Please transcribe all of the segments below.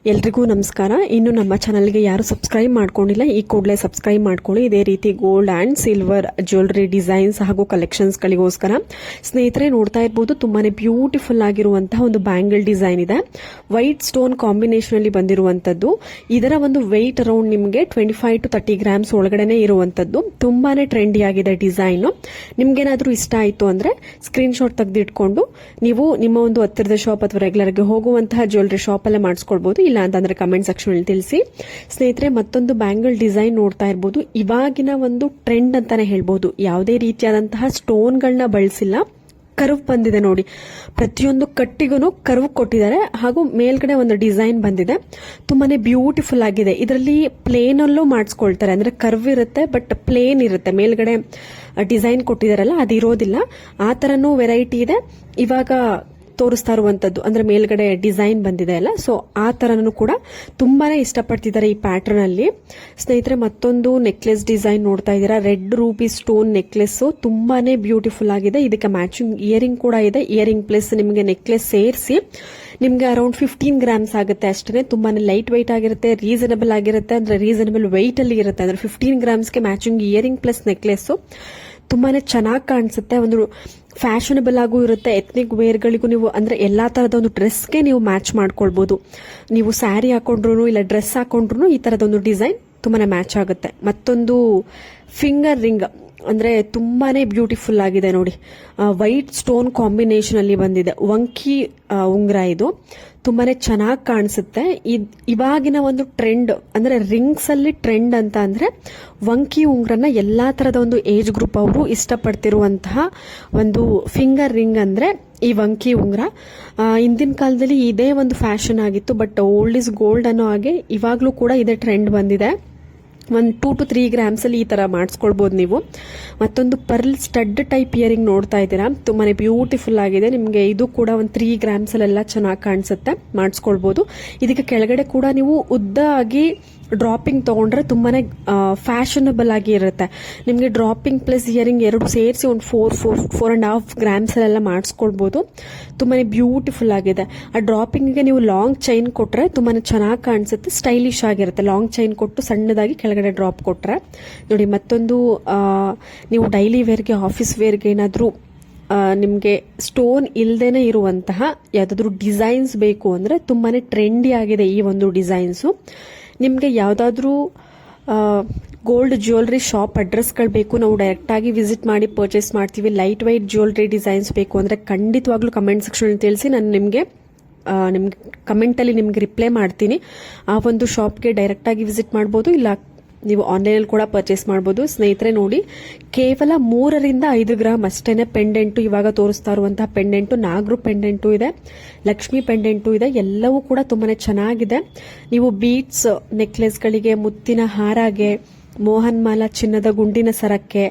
ಎಲ್ರಿಗೂ ನಮಸ್ಕಾರ. ಇನ್ನು ನಮ್ಮ ಚಾನಲ್ಗೆ ಯಾರು ಸಬ್ಸ್ಕ್ರೈಬ್ ಮಾಡ್ಕೊಂಡಿಲ್ಲ, ಈ ಕೂಡಲೇ ಸಬ್ಸ್ಕ್ರೈಬ್ ಮಾಡ್ಕೊಳ್ಳಿ. ಇದೇ ರೀತಿ gold and silver jewellery designs ಹಾಗೂ ಕಲೆಕ್ಷನ್ಸ್ಗಳಿಗೋಸ್ಕರ. ಸ್ನೇಹಿತರೆ, ನೋಡ್ತಾ ಇರ್ಬೋದು, ತುಂಬಾನೇ ಬ್ಯೂಟಿಫುಲ್ ಆಗಿರುವಂತಹ ಒಂದು ಬ್ಯಾಂಗಲ್ ಡಿಸೈನ್ ಇದೆ. ವೈಟ್ ಸ್ಟೋನ್ ಕಾಂಬಿನೇಷನ್ ಅಲ್ಲಿ ಬಂದಿರುವಂತದ್ದು. ಇದರ ಒಂದು ವೆಯ್ಟ್ ಅರೌಂಡ್ ನಿಮಗೆ 25 to 30 ಗ್ರಾಮ್ಸ್ ಒಳಗಡೆನೆ ಇರುವಂತದ್ದು. ತುಂಬಾನೇ ಟ್ರೆಂಡಿ ಆಗಿದೆ ಡಿಸೈನ್. ನಿಮ್ಗೇನಾದ್ರೂ ಇಷ್ಟ ಆಯ್ತು ಅಂದ್ರೆ ಸ್ಕ್ರೀನ್ ಶಾಟ್ ತೆಗೆದಿಟ್ಕೊಂಡು ನೀವು ನಿಮ್ಮ ಒಂದು ಹತ್ತಿರದ ಶಾಪ್ ಅಥವಾ ರೆಗ್ಯುಲರ್ ಆಗಿ ಹೋಗುವಂತಹ ಜ್ಯುವೆಲರಿ ಶಾಪ್ ಅಲ್ಲೇ ಮಾಡಿಸ್ಕೊಳ್ಬಹುದು. ಇಲ್ಲ ಅಂತಂದ್ರೆ ಕಮೆಂಟ್ ಸೆಕ್ಷನ್ ಅಲ್ಲಿ ತಿಳಿಸಿ. ಸ್ನೇಹಿತರೆ, ಮತ್ತೊಂದು ಬ್ಯಾಂಗಲ್ ಡಿಸೈನ್ ನೋಡ್ತಾ ಇರಬಹುದು. ಇವಾಗಿನ ಒಂದು ಟ್ರೆಂಡ್ ಅಂತಾನೆ ಹೇಳ್ಬಹುದು. ಯಾವುದೇ ರೀತಿಯಾದಂತಹ ಸ್ಟೋನ್ಗಳನ್ನ ಬಳಸಿಲ್ಲ, ಕರ್ವ್ ಬಂದಿದೆ ನೋಡಿ. ಪ್ರತಿಯೊಂದು ಕಟ್ಟಿಗೂ ಕರ್ವ್ ಕೊಟ್ಟಿದ್ದಾರೆ ಹಾಗೂ ಮೇಲ್ಗಡೆ ಒಂದು ಡಿಸೈನ್ ಬಂದಿದೆ. ತುಂಬಾನೇ ಬ್ಯೂಟಿಫುಲ್ ಆಗಿದೆ. ಇದರಲ್ಲಿ ಪ್ಲೇನ್ ಅಲ್ಲೂ ಮಾಡಿಸ್ಕೊಳ್ತಾರೆ, ಅಂದ್ರೆ ಕರ್ವ್ ಇರುತ್ತೆ ಬಟ್ ಪ್ಲೇನ್ ಇರುತ್ತೆ. ಮೇಲ್ಗಡೆ ಡಿಸೈನ್ ಕೊಟ್ಟಿದಾರಲ್ಲ, ಅದಿರೋದಿಲ್ಲ. ಆ ತರನೂ ವೆರೈಟಿ ಇದೆ. ಇವಾಗ ತೋರಿಸ್ತಾ ಇರುವಂತದ್ದು ಅಂದ್ರೆ ಮೇಲ್ಗಡೆ ಡಿಸೈನ್ ಬಂದಿದೆ ಅಲ್ಲ, ಸೊ ಆ ತರನು ಕೂಡ ತುಂಬಾನೇ ಇಷ್ಟಪಡ್ತಿದ್ದಾರೆ ಈ ಪ್ಯಾಟರ್ನ್ ಅಲ್ಲಿ. ಸ್ನೇಹಿತರೆ, ಮತ್ತೊಂದು ನೆಕ್ಲೆಸ್ ಡಿಸೈನ್ ನೋಡ್ತಾ ಇದ್ದೀರಾ. ರೆಡ್ ರೂಬಿ ಸ್ಟೋನ್ ನೆಕ್ಲೆಸ್ ತುಂಬಾನೇ ಬ್ಯೂಟಿಫುಲ್ ಆಗಿದೆ. ಇದಕ್ಕೆ ಮ್ಯಾಚಿಂಗ್ ಇಯರಿಂಗ್ ಕೂಡ ಇದೆ. ಇಯರಿಂಗ್ ಪ್ಲಸ್ ನಿಮಗೆ ನೆಕ್ಲೆಸ್ ಸೇರಿಸಿ ನಿಮ್ಗೆ ಅರೌಂಡ್ 15 ಗ್ರಾಮ್ಸ್ ಆಗುತ್ತೆ ಅಷ್ಟೇ. ತುಂಬಾನೇ ಲೈಟ್ ವೈಟ್ ಆಗಿರುತ್ತೆ, ರೀಸನಬಲ್ ಆಗಿರುತ್ತೆ, ಅಂದ್ರೆ ರೀಸನಬಲ್ ವೈಟ್ ಅಲ್ಲಿ ಇರುತ್ತೆ. ಅಂದ್ರೆ 15 ಗ್ರಾಮ್ಸ್ಗೆ ಮ್ಯಾಚಿಂಗ್ ಇಯರಿಂಗ್ ಪ್ಲಸ್ ನೆಕ್ಲೆಸ್ ತುಂಬಾನೇ ಚೆನ್ನಾಗಿ ಕಾಣಿಸುತ್ತೆ. ಒಂದು ಫ್ಯಾಷನಬಲ್ ಆಗೂ ಇರುತ್ತೆ. ಎಥ್ನಿಕ್ ವೇರ್ಗಳಿಗೂ ನೀವು ಅಂದ್ರೆ ಎಲ್ಲಾ ತರದ ಒಂದು ಡ್ರೆಸ್ಗೆ ನೀವು ಮ್ಯಾಚ್ ಮಾಡ್ಕೊಳ್ಬಹುದು. ನೀವು ಸ್ಯಾರಿ ಹಾಕೊಂಡ್ರು ಇಲ್ಲ ಡ್ರೆಸ್ ಹಾಕೊಂಡ್ರು ಈ ತರದ ಒಂದು ಡಿಸೈನ್ ತುಂಬಾನೇ ಮ್ಯಾಚ್ ಆಗುತ್ತೆ. ಮತ್ತೊಂದು ಫಿಂಗರ್ ರಿಂಗ್ ಅಂದ್ರೆ ತುಂಬಾನೇ ಬ್ಯೂಟಿಫುಲ್ ಆಗಿದೆ ನೋಡಿ. ವೈಟ್ ಸ್ಟೋನ್ ಕಾಂಬಿನೇಷನ್ ಅಲ್ಲಿ ಬಂದಿದೆ. ವಂಕಿ ಉಂಗ್ರ ಇದು ತುಂಬಾನೇ ಚೆನ್ನಾಗಿ ಕಾಣಿಸುತ್ತೆ. ಇವಾಗಿನ ಒಂದು ಟ್ರೆಂಡ್ ಅಂದ್ರೆ ರಿಂಗ್ಸ್ ಅಲ್ಲಿ ಟ್ರೆಂಡ್ ಅಂತ ಅಂದ್ರೆ ವಂಕಿ ಉಂಗ್ರನ್ನ ಎಲ್ಲಾ ತರದ ಒಂದು ಏಜ್ ಗ್ರೂಪ್ ಅವರು ಇಷ್ಟಪಡ್ತಿರುವಂತಹ ಒಂದು ಫಿಂಗರ್ ರಿಂಗ್ ಅಂದ್ರೆ ಈ ವಂಕಿ ಉಂಗ್ರ. ಹಿಂದಿನ ಕಾಲದಲ್ಲಿ ಇದೇ ಒಂದು ಫ್ಯಾಷನ್ ಆಗಿತ್ತು, ಬಟ್ ಓಲ್ಡ್ ಇಸ್ ಗೋಲ್ಡ್ ಅನ್ನೋ ಹಾಗೆ ಇವಾಗ್ಲೂ ಕೂಡ ಇದೇ ಟ್ರೆಂಡ್ ಬಂದಿದೆ. ಒಂದು 2 to 3 ಗ್ರಾಮ್ಸ್ ಅಲ್ಲಿ ಈ ತರ ಮಾಡಿಸ್ಕೊಳ್ಬಹುದು ನೀವು. ಮತ್ತೊಂದು ಪರ್ಲ್ ಸ್ಟಡ್ ಟೈಪ್ ಇಯರಿಂಗ್ ನೋಡ್ತಾ ಇದ್ದೀರಾ. ತುಂಬಾನೇ ಬ್ಯೂಟಿಫುಲ್ ಆಗಿದೆ. ನಿಮ್ಗೆ ಇದು ಕೂಡ ಒಂದು 3 ಗ್ರಾಮ್ಸ್ ಅಲ್ಲೆಲ್ಲ ಚೆನ್ನಾಗಿ ಕಾಣಿಸುತ್ತೆ, ಮಾಡಿಸ್ಕೊಳ್ಬಹುದು. ಇದಕ್ಕೆ ಕೆಳಗಡೆ ಕೂಡ ನೀವು ಉದ್ದ ಆಗಿ ಡ್ರಾಪಿಂಗ್ ತಗೊಂಡ್ರೆ ತುಂಬಾನೇ ಫ್ಯಾಷನಬಲ್ ಆಗಿ ಇರುತ್ತೆ. ನಿಮ್ಗೆ ಡ್ರಾಪಿಂಗ್ ಪ್ಲಸ್ ಇಯರಿಂಗ್ ಎರಡು ಸೇರಿಸಿ ಒಂದು 4.5 ಗ್ರಾಮ್ಸ್ ಅಲ್ಲೆಲ್ಲ ಮಾಡಿಸ್ಕೊಳ್ಬಹುದು. ತುಂಬಾನೇ ಬ್ಯೂಟಿಫುಲ್ ಆಗಿದೆ. ಆ ಡ್ರಾಪಿಂಗ್ಗೆ ನೀವು ಲಾಂಗ್ ಚೈನ್ ಕೊಟ್ರೆ ತುಂಬಾನೇ ಚೆನ್ನಾಗಿ ಕಾಣಿಸುತ್ತೆ, ಸ್ಟೈಲಿಶ್ ಆಗಿರುತ್ತೆ. ಲಾಂಗ್ ಚೈನ್ ಕೊಟ್ಟು ಸಣ್ಣದಾಗಿ ಕೆಳಗಡೆ ಡ್ರಾಪ್ ಕೊಟ್ರೆ ನೋಡಿ. ಮತ್ತೊಂದು ನೀವು ಡೈಲಿ ವೇರ್ಗೆ ಆಫೀಸ್ ವೇರ್ಗೆ ಏನಾದ್ರೂ ನಿಮಗೆ ಸ್ಟೋನ್ ಇಲ್ದೇನೆ ಇರುವಂತಹ ಯಾವ್ದಾದ್ರು ಡಿಸೈನ್ಸ್ ಬೇಕು ಅಂದ್ರೆ ತುಂಬಾನೇ ಟ್ರೆಂಡಿ ಆಗಿದೆ ಈ ಒಂದು ಡಿಸೈನ್ಸು. ನಿಮಗೆ ಯಾವ್ದಾದ್ರು ಗೋಲ್ಡ್ ಜ್ಯುವೆಲರಿ ಶಾಪ್ ಅಡ್ರೆಸ್ಗಳು ಬೇಕು, ನಾವು ಡೈರೆಕ್ಟ್ ಆಗಿ ವಿಸಿಟ್ ಮಾಡಿ ಪರ್ಚೇಸ್ ಮಾಡ್ತೀವಿ. ಲೈಟ್ ವೈಟ್ ಜ್ಯುವೆಲರಿ ಡಿಸೈನ್ಸ್ ಬೇಕು ಅಂದ್ರೆ ಖಂಡಿತವಾಗ್ಲೂ ಕಮೆಂಟ್ ಸೆಕ್ಷನ್ ತಿಳಿಸಿ. ನಾನು ನಿಮಗೆ ಕಮೆಂಟ್ ಅಲ್ಲಿ ನಿಮ್ಗೆ ರಿಪ್ಲೈ ಮಾಡ್ತೀನಿ. ಆ ಒಂದು ಶಾಪ್ಗೆ ಡೈರೆಕ್ಟ್ ಆಗಿ ವಿಸಿಟ್ ಮಾಡಬಹುದು, ಇಲ್ಲ ನೀವು ಆನ್ಲೈನ್ ಅಲ್ಲಿ ಕೂಡ ಪರ್ಚೇಸ್ ಮಾಡಬಹುದು. ಸ್ನೇಹಿತರೆ ನೋಡಿ, ಕೇವಲ 3 ರಿಂದ 5 ಗ್ರಾಮ್ ಅಷ್ಟೇನೆ ಪೆಂಡೆಂಟು. ಇವಾಗ ತೋರಿಸ್ತಾ ಇರುವಂತಹ ಪೆಂಡೆಂಟು ನಾಗರು ಪೆಂಡೆಂಟು ಇದೆ, ಲಕ್ಷ್ಮಿ ಪೆಂಡೆಂಟು ಇದೆ. ಎಲ್ಲವೂ ಕೂಡ ತುಂಬಾನೇ ಚೆನ್ನಾಗಿದೆ. ನೀವು ಬೀಡ್ಸ್ ನೆಕ್ಲೆಸ್ಗಳಿಗೆ, ಮುತ್ತಿನ ಹಾರಾಗೆ, ಮೋಹನ್ ಮಾಲಾ ಚಿನ್ನದ ಗುಂಡಿನ ಸರಕ್ಕೆ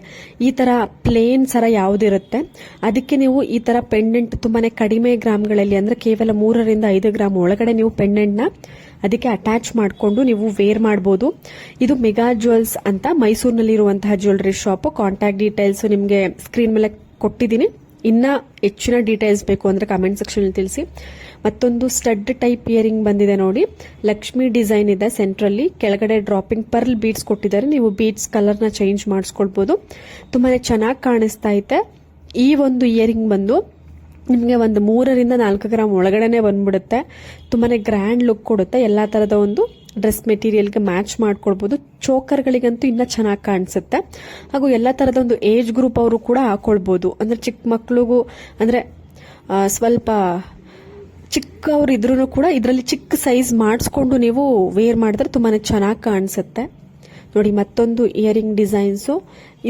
ಈ ತರ ಪ್ಲೇನ್ ಸರ ಯಾವುದಿರುತ್ತೆ ಅದಕ್ಕೆ ನೀವು ಈ ತರ ಪೆಂಡೆಂಟ್ ತುಂಬಾನೇ ಕಡಿಮೆ ಗ್ರಾಮ್ಗಳಲ್ಲಿ ಅಂದ್ರೆ ಕೇವಲ 3 ರಿಂದ 5 ಗ್ರಾಮ್ ಒಳಗಡೆ ನೀವು ಪೆಂಡೆಂಟ್ ನ ಅದಕ್ಕೆ ಅಟ್ಯಾಚ್ ಮಾಡಿಕೊಂಡು ನೀವು ವೇರ್ ಮಾಡಬಹುದು. ಇದು ಮೆಗಾ ಜ್ಯುವೆಲ್ಸ್ ಅಂತ ಮೈಸೂರಿನಲ್ಲಿ ಇರುವಂತಹ ಜ್ಯುವೆಲರಿ ಶಾಪ್. ಕಾಂಟ್ಯಾಕ್ಟ್ ಡೀಟೇಲ್ಸ್ ನಿಮಗೆ ಸ್ಕ್ರೀನ್ ಮೇಲೆ ಕೊಟ್ಟಿದ್ದೀನಿ. ಇನ್ನ ಹೆಚ್ಚಿನ ಡೀಟೇಲ್ಸ್ ಬೇಕು ಅಂದ್ರೆ ಕಮೆಂಟ್ ಸೆಕ್ಷನ್ ತಿಳಿಸಿ. ಮತ್ತೊಂದು ಸ್ಟಡ್ ಟೈಪ್ ಇಯರಿಂಗ್ ಬಂದಿದೆ ನೋಡಿ. ಲಕ್ಷ್ಮಿ ಡಿಸೈನ್ ಇದೆ ಸೆಂಟ್ರಲ್ಲಿ, ಕೆಳಗಡೆ ಡ್ರಾಪಿಂಗ್ ಪರ್ಲ್ ಬೀಡ್ಸ್ ಕೊಟ್ಟಿದ್ದಾರೆ. ನೀವು ಬೀಡ್ಸ್ ಕಲರ್ ನ ಚೇಂಜ್ ಮಾಡಿಸ್ಕೊಳ್ಬಹುದು. ತುಂಬಾನೇ ಚೆನ್ನಾಗಿ ಕಾಣಿಸ್ತಾ ಇದೆ. ಈ ಒಂದು ಇಯರಿಂಗ್ ಬಂದು ನಿಮಗೆ ಒಂದು 3 ರಿಂದ 4 ಗ್ರಾಮ್ ಒಳಗಡೆನೆ ಬಂದ್ಬಿಡುತ್ತೆ. ತುಂಬಾನೇ ಗ್ರ್ಯಾಂಡ್ ಲುಕ್ ಕೊಡುತ್ತೆ. ಎಲ್ಲಾ ತರದ ಒಂದು ಡ್ರೆಸ್ ಮೆಟೀರಿಯಲ್ಗೆ ಮ್ಯಾಚ್ ಮಾಡ್ಕೊಳ್ಬಹುದು. ಚೋಕರ್ಗಳಿಗಂತೂ ಇನ್ನ ಚೆನ್ನಾಗಿ ಕಾಣಿಸುತ್ತೆ. ಹಾಗೂ ಎಲ್ಲಾ ತರದ ಒಂದು ಏಜ್ ಗ್ರೂಪ್ ಅವರು ಕೂಡ ಹಾಕೊಳ್ಬಹುದು. ಅಂದ್ರೆ ಚಿಕ್ಕ ಮಕ್ಕಳಿಗೂ ಅಂದ್ರೆ ಸ್ವಲ್ಪ ಚಿಕ್ಕವ್ರು ಇದ್ರೂ ಕೂಡ ಇದರಲ್ಲಿ ಚಿಕ್ಕ ಸೈಜ್ ಮಾಡಿಸ್ಕೊಂಡು ನೀವು ವೇರ್ ಮಾಡಿದ್ರೆ ತುಂಬಾನೇ ಚೆನ್ನಾಗಿ ಕಾಣಿಸುತ್ತೆ ನೋಡಿ. ಮತ್ತೊಂದು ಇಯರಿಂಗ್ ಡಿಸೈನ್ಸು.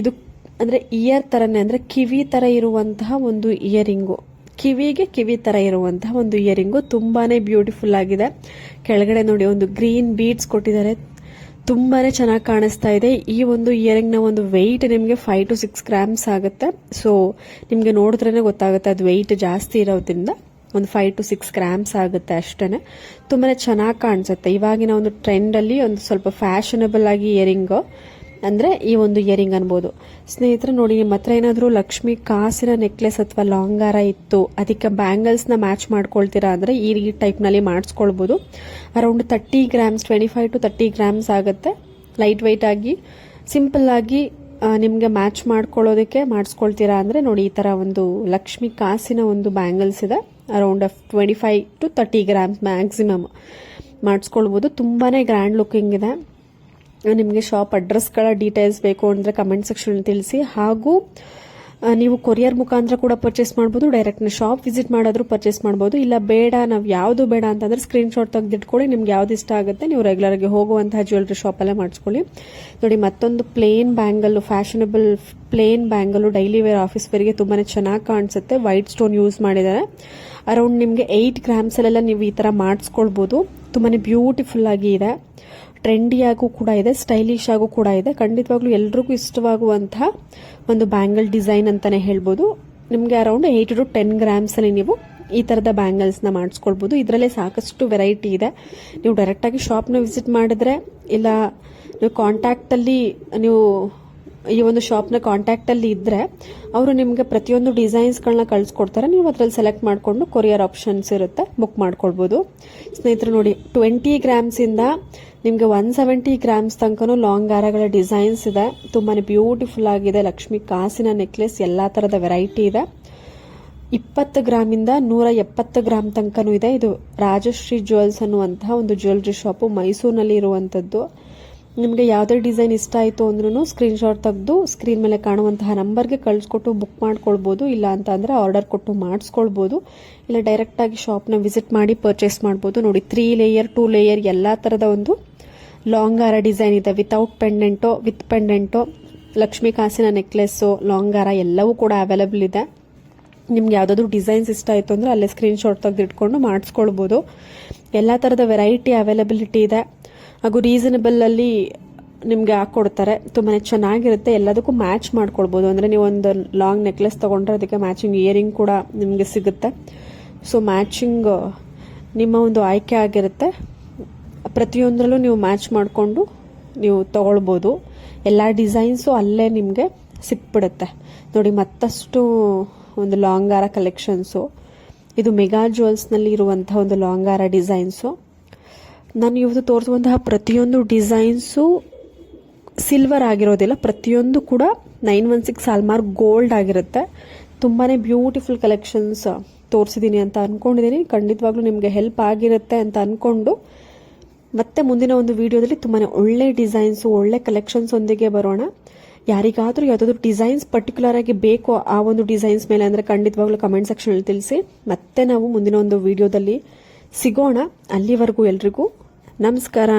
ಇದು ಅಂದ್ರೆ ಇಯರ್ ತರನೇ ಅಂದ್ರೆ ಕಿವಿ ತರ ಇರುವಂತಹ ಒಂದು ಇಯರಿಂಗು, ಕಿವಿಗೆ ಕಿವಿ ತರ ಇರುವಂತಹ ಒಂದು ಇಯರಿಂಗು ತುಂಬಾನೇ ಬ್ಯೂಟಿಫುಲ್ ಆಗಿದೆ. ಕೆಳಗಡೆ ನೋಡಿ ಒಂದು ಗ್ರೀನ್ ಬೀಡ್ಸ್ ಕೊಟ್ಟಿದ್ದಾರೆ. ತುಂಬಾನೇ ಚೆನ್ನಾಗಿ ಕಾಣಿಸ್ತಾ ಇದೆ. ಈ ಒಂದು ಇಯರಿಂಗ್ ನ ಒಂದು ವೆಯ್ಟ್ ನಿಮಗೆ 5 to 6 ಗ್ರಾಮ್ಸ್ ಆಗುತ್ತೆ. ಸೊ ನಿಮ್ಗೆ ನೋಡಿದ್ರೇನೆ ಗೊತ್ತಾಗುತ್ತೆ ಅದು ವೆಯ್ಟ್ ಜಾಸ್ತಿ ಇರೋದ್ರಿಂದ ಒಂದು 5 to 6 ಗ್ರಾಮ್ಸ್ ಆಗುತ್ತೆ ಅಷ್ಟೇನೆ. ತುಂಬಾನೇ ಚೆನ್ನಾಗಿ ಕಾಣಿಸುತ್ತೆ. ಇವಾಗಿನ ಒಂದು ಟ್ರೆಂಡ್ ಅಲ್ಲಿ ಒಂದು ಸ್ವಲ್ಪ ಫ್ಯಾಷನಬಲ್ ಆಗಿ ಇಯರಿಂಗ್ ಅಂದರೆ ಈ ಒಂದು ಇಯರಿಂಗ್ ಅನ್ಬೋದು. ಸ್ನೇಹಿತರೆ ನೋಡಿ, ನಿಮ್ಮ ಹತ್ರ ಏನಾದರೂ ಲಕ್ಷ್ಮಿ ಕಾಸಿನ ನೆಕ್ಲೆಸ್ ಅಥವಾ ಲಾಂಗ್ ಹಾರ ಇತ್ತು, ಅದಕ್ಕೆ ಬ್ಯಾಂಗಲ್ಸ್ನ ಮ್ಯಾಚ್ ಮಾಡ್ಕೊಳ್ತೀರಾ ಅಂದರೆ ಈ ಟೈಪ್ನಲ್ಲಿ ಮಾಡಿಸ್ಕೊಳ್ಬೋದು. ಅರೌಂಡ್ 30 ಗ್ರಾಮ್ಸ್, 25 to 30 ಗ್ರಾಮ್ಸ್ ಆಗುತ್ತೆ. ಲೈಟ್ ವೆಯ್ಟ್ ಆಗಿ ಸಿಂಪಲ್ ಆಗಿ ನಿಮಗೆ ಮ್ಯಾಚ್ ಮಾಡ್ಕೊಳ್ಳೋದಕ್ಕೆ ಮಾಡಿಸ್ಕೊಳ್ತೀರಾ ಅಂದರೆ ನೋಡಿ, ಈ ಥರ ಒಂದು ಲಕ್ಷ್ಮಿ ಕಾಸಿನ ಒಂದು ಬ್ಯಾಂಗಲ್ಸ್ ಇದೆ. ಅರೌಂಡ್ 25 to 30 ಗ್ರಾಮ್ಸ್ ಮ್ಯಾಕ್ಸಿಮಮ್ ಮಾಡಿಸ್ಕೊಳ್ಬೋದು. ತುಂಬಾ ಗ್ರ್ಯಾಂಡ್ ಲುಕ್ಕಿಂಗ್ ಇದೆ. ನಿಮಗೆ ಶಾಪ್ ಅಡ್ರೆಸ್ಗಳ ಡೀಟೇಲ್ಸ್ ಬೇಕು ಅಂದರೆ ಕಮೆಂಟ್ ಸೆಕ್ಷನ್ ತಿಳಿಸಿ. ಹಾಗೂ ನೀವು ಕೊರಿಯರ್ ಮುಖಾಂತರ ಕೂಡ ಪರ್ಚೇಸ್ ಮಾಡ್ಬೋದು, ಡೈರೆಕ್ಟ್ ಶಾಪ್ ವಿಸಿಟ್ ಮಾಡೋದ್ರೂ ಪರ್ಚೇಸ್ ಮಾಡ್ಬೋದು. ಇಲ್ಲ ಬೇಡ, ನಾವು ಯಾವುದು ಬೇಡ ಅಂತಂದ್ರೆ ಸ್ಕ್ರೀನ್ಶಾಟ್ ತೆಗೆದಿಟ್ಕೊಳ್ಳಿ. ನಿಮ್ಗೆ ಯಾವ್ದು ಇಷ್ಟ ಆಗುತ್ತೆ ನೀವು ರೆಗ್ಯುಲರ್ ಆಗಿ ಹೋಗುವಂತಹ ಜ್ಯುವೆಲ್ರಿ ಶಾಪಲ್ಲೇ ಮಾಡಿಸ್ಕೊಳ್ಳಿ. ನೋಡಿ, ಮತ್ತೊಂದು plain bangle, fashionable plain bangle, daily wear, office ವೇರ್ಗೆ ತುಂಬಾ ಚೆನ್ನಾಗಿ ಕಾಣಿಸುತ್ತೆ. ವೈಟ್ ಸ್ಟೋನ್ ಯೂಸ್ ಮಾಡಿದ್ದಾರೆ. ಅರೌಂಡ್ ನಿಮಗೆ 8 ಗ್ರಾಮ್ಸಲ್ಲೆಲ್ಲ ನೀವು ಈ ಥರ ಮಾಡಿಸ್ಕೊಳ್ಬೋದು. ತುಂಬಾ ಬ್ಯೂಟಿಫುಲ್ ಆಗಿ ಇದೆ, ಟ್ರೆಂಡಿಯಾಗೂ ಕೂಡ ಇದೆ, ಸ್ಟೈಲಿಶ್ ಆಗೂ ಕೂಡ ಇದೆ. ಖಂಡಿತವಾಗ್ಲೂ ಎಲ್ರಿಗೂ ಇಷ್ಟವಾಗುವಂತಹ ಒಂದು ಬ್ಯಾಂಗಲ್ ಡಿಸೈನ್ ಅಂತಾನೆ ಹೇಳ್ಬೋದು. ನಿಮಗೆ ಅರೌಂಡ್ 8 to 10 ಗ್ರಾಮ್ಸಲ್ಲಿ ನೀವು ಈ ಥರದ ಬ್ಯಾಂಗಲ್ಸ್ನ ಮಾಡಿಸ್ಕೊಳ್ಬೋದು. ಇದರಲ್ಲೇ ಸಾಕಷ್ಟು ವೆರೈಟಿ ಇದೆ. ನೀವು ಡೈರೆಕ್ಟಾಗಿ ಶಾಪ್ನ ವಿಸಿಟ್ ಮಾಡಿದ್ರೆ, ಇಲ್ಲ ನೀವು ಕಾಂಟ್ಯಾಕ್ಟಲ್ಲಿ ನೀವು ಈ ಒಂದು ಶಾಪ್ನ ಕಾಂಟ್ಯಾಕ್ಟಲ್ಲಿ ಇದ್ದರೆ ಅವರು ನಿಮಗೆ ಪ್ರತಿಯೊಂದು ಡಿಸೈನ್ಸ್ಗಳನ್ನ ಕಳಿಸ್ಕೊಡ್ತಾರೆ. ನೀವು ಅದರಲ್ಲಿ ಸೆಲೆಕ್ಟ್ ಮಾಡಿಕೊಂಡು ಕೊರಿಯರ್ ಆಪ್ಷನ್ಸ್ ಇರುತ್ತೆ, ಬುಕ್ ಮಾಡ್ಕೊಳ್ಬೋದು. ಸ್ನೇಹಿತರು ನೋಡಿ, 20 ಗ್ರಾಮ್ಸಿಂದ ನಿಮಗೆ 170 ಗ್ರಾಮ್ಸ್ ತನಕನೂ ಲಾಂಗ್ ಹಾರಗಳ ಡಿಸೈನ್ಸ್ ಇದೆ. ತುಂಬಾ ಬ್ಯೂಟಿಫುಲ್ ಆಗಿದೆ. ಲಕ್ಷ್ಮಿ ಕಾಸಿನ ನೆಕ್ಲೆಸ್ ಎಲ್ಲ ಥರದ ವೆರೈಟಿ ಇದೆ. 20 ಗ್ರಾಮಿಂದ 170 ಗ್ರಾಮ್ ತನಕನೂ ಇದೆ. ಇದು ರಾಜಶ್ರೀ ಜ್ಯುವೆಲ್ಸ್ ಅನ್ನುವಂತಹ ಒಂದು ಜ್ಯುವೆಲ್ರಿ ಶಾಪು ಮೈಸೂರಿನಲ್ಲಿ ಇರುವಂಥದ್ದು. ನಿಮಗೆ ಯಾವುದೇ ಡಿಸೈನ್ ಇಷ್ಟ ಆಯಿತು ಅಂದ್ರೂ ಸ್ಕ್ರೀನ್ಶಾಟ್ ತೆಗೆದು ಸ್ಕ್ರೀನ್ ಮೇಲೆ ಕಾಣುವಂತಹ ನಂಬರ್ಗೆ ಕಳಿಸ್ಕೊಟ್ಟು ಬುಕ್ ಮಾಡ್ಕೊಳ್ಬೋದು. ಇಲ್ಲ ಅಂತ ಅಂದರೆ ಆರ್ಡರ್ ಕೊಟ್ಟು ಮಾಡಿಸ್ಕೊಳ್ಬೋದು. ಇಲ್ಲ ಡೈರೆಕ್ಟಾಗಿ ಶಾಪ್ನ ವಿಸಿಟ್ ಮಾಡಿ ಪರ್ಚೇಸ್ ಮಾಡ್ಬೋದು. ನೋಡಿ, 3 ಲೇಯರ್ 2 ಲೇಯರ್ ಎಲ್ಲ ಥರದ ಒಂದು ಲಾಂಗ್ ಹಾರ ಡಿಸೈನ್ ಇದೆ. ವಿತೌಟ್ ಪೆಂಡೆಂಟೋ, ವಿತ್ ಪೆಂಡೆಂಟೋ, ಲಕ್ಷ್ಮಿ ಕಾಸಿನ ನೆಕ್ಲೆಸ್ಸು, ಲಾಂಗ್ ಹಾರ ಎಲ್ಲವೂ ಕೂಡ ಅವೈಲೇಬಲ್ ಇದೆ. ನಿಮ್ಗೆ ಯಾವುದಾದ್ರೂ ಡಿಸೈನ್ಸ್ ಇಷ್ಟ ಆಯಿತು ಅಂದರೆ ಅಲ್ಲೇ ಸ್ಕ್ರೀನ್ಶಾಟ್ ತೆಗೆದಿಟ್ಕೊಂಡು ಮಾಡಿಸ್ಕೊಳ್ಬೋದು. ಎಲ್ಲ ಥರದ ವೆರೈಟಿ ಅವೈಲಬಿಲಿಟಿ ಇದೆ. ಹಾಗೂ ರೀಸನಬಲಲ್ಲಿ ನಿಮಗೆ ಹಾಕ್ಕೊಡ್ತಾರೆ. ತುಂಬಾ ಚೆನ್ನಾಗಿರುತ್ತೆ. ಎಲ್ಲದಕ್ಕೂ ಮ್ಯಾಚ್ ಮಾಡ್ಕೊಳ್ಬೋದು. ಅಂದರೆ ನೀವು ಒಂದು ಲಾಂಗ್ ನೆಕ್ಲೆಸ್ ತೊಗೊಂಡ್ರೆ ಅದಕ್ಕೆ ಮ್ಯಾಚಿಂಗ್ ಇಯರಿಂಗ್ ಕೂಡ ನಿಮಗೆ ಸಿಗುತ್ತೆ. ಸೊ ಮ್ಯಾಚಿಂಗ್ ನಿಮ್ಮ ಒಂದು ಆಯ್ಕೆ ಆಗಿರುತ್ತೆ. ಪ್ರತಿಯೊಂದರಲ್ಲೂ ನೀವು ಮ್ಯಾಚ್ ಮಾಡಿಕೊಂಡು ನೀವು ತೊಗೊಳ್ಬೋದು. ಎಲ್ಲ ಡಿಸೈನ್ಸು ಅಲ್ಲೇ ನಿಮಗೆ ಸಿಕ್ಬಿಡುತ್ತೆ. ನೋಡಿ, ಮತ್ತಷ್ಟು ಒಂದು ಲಾಂಗ್ ಹಾರ ಕಲೆಕ್ಷನ್ಸು. ಇದು ಮೆಗಾ ಜ್ಯುವೆಲ್ಸ್ನಲ್ಲಿ ಇರುವಂಥ ಒಂದು ಲಾಂಗ್ ಹಾರ ಡಿಸೈನ್ಸು. ನಾನು ಇವತ್ತು ತೋರಿಸುವಂತಹ ಪ್ರತಿಯೊಂದು ಡಿಸೈನ್ಸು ಸಿಲ್ವರ್ ಆಗಿರೋದಿಲ್ಲ, ಪ್ರತಿಯೊಂದು ಕೂಡ 916 ಹಾಲ್ಮಾರ್ಕ್ ಗೋಲ್ಡ್ ಆಗಿರುತ್ತೆ. ತುಂಬಾ ಬ್ಯೂಟಿಫುಲ್ ಕಲೆಕ್ಷನ್ಸ್ ತೋರಿಸಿದ್ದೀನಿ ಅಂತ ಅಂದ್ಕೊಂಡಿದ್ದೀನಿ. ಖಂಡಿತವಾಗ್ಲೂ ನಿಮಗೆ ಹೆಲ್ಪ್ ಆಗಿರುತ್ತೆ ಅಂತ ಅಂದ್ಕೊಂಡು ಮತ್ತೆ ಮುಂದಿನ ಒಂದು ವಿಡಿಯೋದಲ್ಲಿ ತುಂಬಾ ಒಳ್ಳೆ ಡಿಸೈನ್ಸು, ಒಳ್ಳೆ ಕಲೆಕ್ಷನ್ಸ್ ಒಂದಿಗೆ ಬರೋಣ. ಯಾರಿಗಾದರೂ ಯಾವುದಾದ್ರೂ ಡಿಸೈನ್ಸ್ ಪರ್ಟಿಕ್ಯುಲರ್ ಆಗಿ ಬೇಕು ಆ ಒಂದು ಡಿಸೈನ್ಸ್ ಮೇಲೆ ಅಂದರೆ ಖಂಡಿತವಾಗ್ಲೂ ಕಮೆಂಟ್ ಸೆಕ್ಷನಲ್ಲಿ ತಿಳಿಸಿ. ಮತ್ತೆ ನಾವು ಮುಂದಿನ ಒಂದು ವಿಡಿಯೋದಲ್ಲಿ ಸಿಗೋಣ. ಅಲ್ಲಿವರೆಗೂ ಎಲ್ರಿಗೂ ನಮಸ್ಕಾರ.